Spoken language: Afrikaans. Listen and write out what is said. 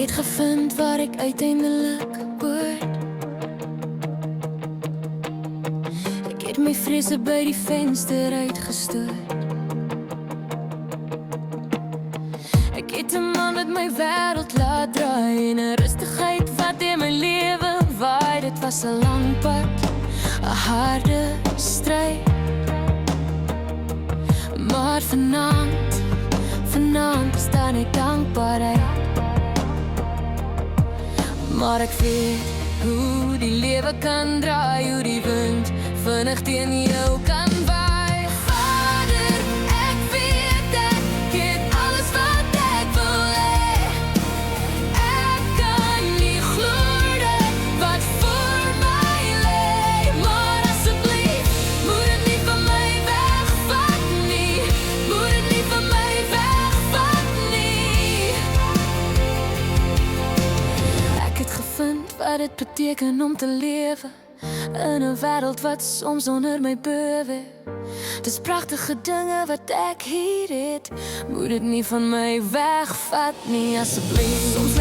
het gevind waar ek uiteindelik hoort. Ek het my vrese by die venster uitgestoot. Ek het 'n man wat my wêreld laat draai en 'n rustigheid wat in my lewe waai. Dit was 'n lang pad, 'n harde stryd. Maar vanaand staan ek dankbaarheid. Maar ek weet hoe die lewe kan draai, hoe die wind vinnig teen jou kan waai. Vader, ek weet ek het alles wat ek wil hê. Ek kan nie glo dit wat voor my lê. Maar asseblief, moet dit nie van my wegvat nie. Moet dit nie van my wegvat nie. Ek het gevind wat dit beteken om te lewe in 'n wêreld wat soms onder my bewe. Dis pragtige dinge wat ek hier het. Moet dit nie van my wegvat nie, asseblief. Soms